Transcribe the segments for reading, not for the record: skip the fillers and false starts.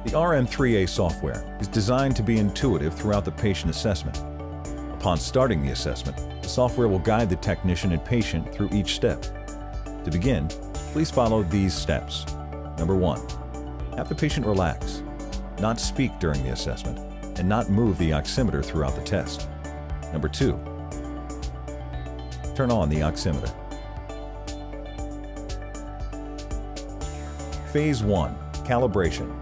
The RM3A software is designed to be intuitive throughout the patient assessment. Upon starting the assessment, the software will guide the technician and patient through each step. To begin, please follow these steps. Number 1. Have the patient relax, not speak during the assessment, and not move the oximeter throughout the test. Number 2. Turn on the oximeter. Phase 1. Calibration.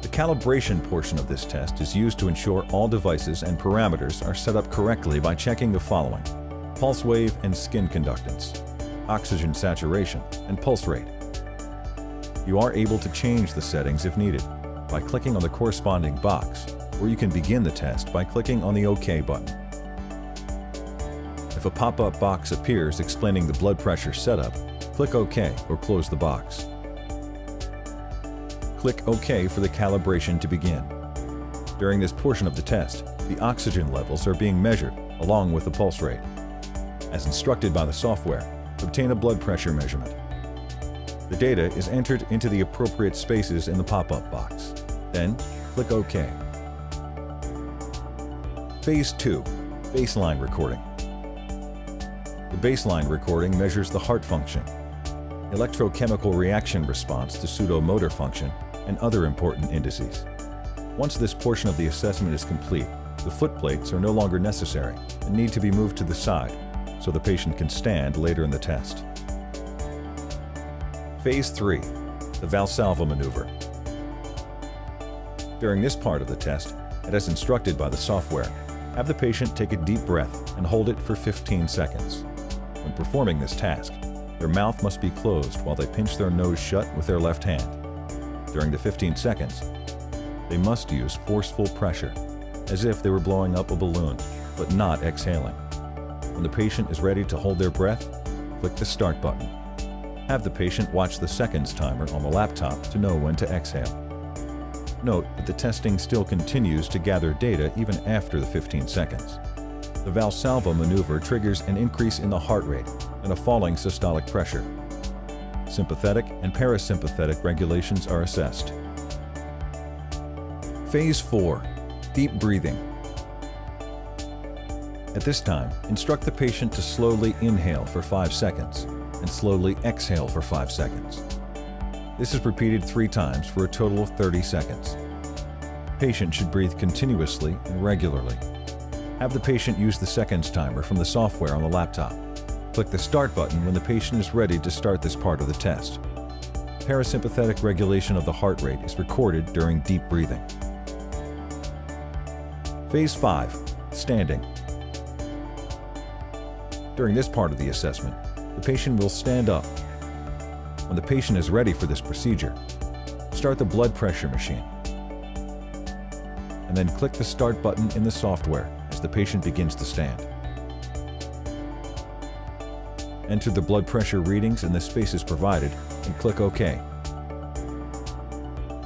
The calibration portion of this test is used to ensure all devices and parameters are set up correctly by checking the following: pulse wave and skin conductance, oxygen saturation, and pulse rate. You are able to change the settings if needed by clicking on the corresponding box, or you can begin the test by clicking on the OK button. If a pop-up box appears explaining the blood pressure setup, click OK or close the box. Click OK for the calibration to begin. During this portion of the test, the oxygen levels are being measured along with the pulse rate. As instructed by the software, obtain a blood pressure measurement. The data is entered into the appropriate spaces in the pop-up box. Then, click OK. Phase 2. Baseline recording. The baseline recording measures the heart function, electrochemical reaction response to pseudomotor function, and other important indices. Once this portion of the assessment is complete, the foot plates are no longer necessary and need to be moved to the side so the patient can stand later in the test. Phase 3. The Valsalva maneuver. During this part of the test, and as instructed by the software, have the patient take a deep breath and hold it for 15 seconds. When performing this task, their mouth must be closed while they pinch their nose shut with their left hand. During the 15 seconds, they must use forceful pressure, as if they were blowing up a balloon, but not exhaling. When the patient is ready to hold their breath, click the Start button. Have the patient watch the seconds timer on the laptop to know when to exhale. Note that the testing still continues to gather data even after the 15 seconds. The Valsalva maneuver triggers an increase in the heart rate and a falling systolic pressure. Sympathetic and parasympathetic regulations are assessed. Phase 4. Deep breathing. At this time, instruct the patient to slowly inhale for 5 seconds and slowly exhale for 5 seconds. This is repeated 3 times for a total of 30 seconds. Patient should breathe continuously and regularly. Have the patient use the seconds timer from the software on the laptop. Click the Start button when the patient is ready to start this part of the test. Parasympathetic regulation of the heart rate is recorded during deep breathing. Phase 5. Standing. During this part of the assessment, the patient will stand up. When the patient is ready for this procedure, start the blood pressure machine, and then click the Start button in the software as the patient begins to stand. Enter the blood pressure readings in the spaces provided and click OK.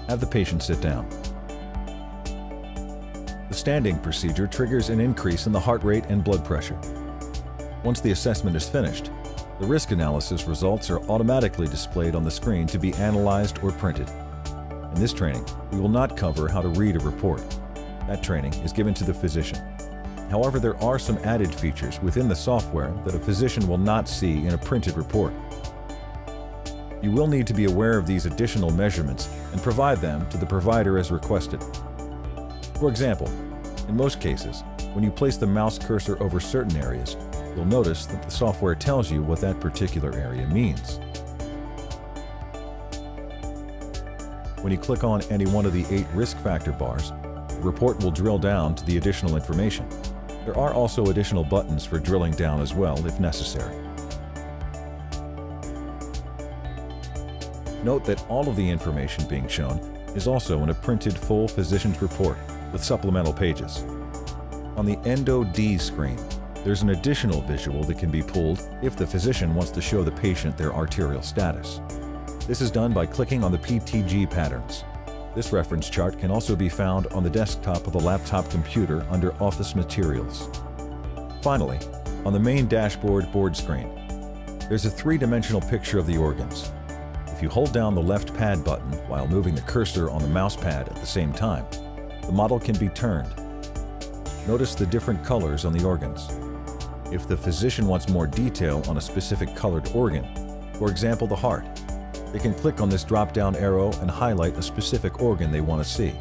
Have the patient sit down. The standing procedure triggers an increase in the heart rate and blood pressure. Once the assessment is finished, the risk analysis results are automatically displayed on the screen to be analyzed or printed. In this training, we will not cover how to read a report. That training is given to the physician. However, there are some added features within the software that a physician will not see in a printed report. You will need to be aware of these additional measurements and provide them to the provider as requested. For example, in most cases, when you place the mouse cursor over certain areas, you'll notice that the software tells you what that particular area means. When you click on any one of the 8 risk factor bars, the report will drill down to the additional information. There are also additional buttons for drilling down as well if necessary. Note that all of the information being shown is also in a printed full physician's report with supplemental pages. On the Endo-D screen, there's an additional visual that can be pulled if the physician wants to show the patient their arterial status. This is done by clicking on the PTG patterns. This reference chart can also be found on the desktop of the laptop computer under Office Materials. Finally, on the main dashboard board screen, there's a 3-dimensional picture of the organs. If If you hold down the left pad button while moving the cursor on the mouse pad at the same time, the model can be turned. Notice the different colors on the organs. If the physician wants more detail on a specific colored organ, for example the heart, they can click on this drop-down arrow and highlight a specific organ they want to see.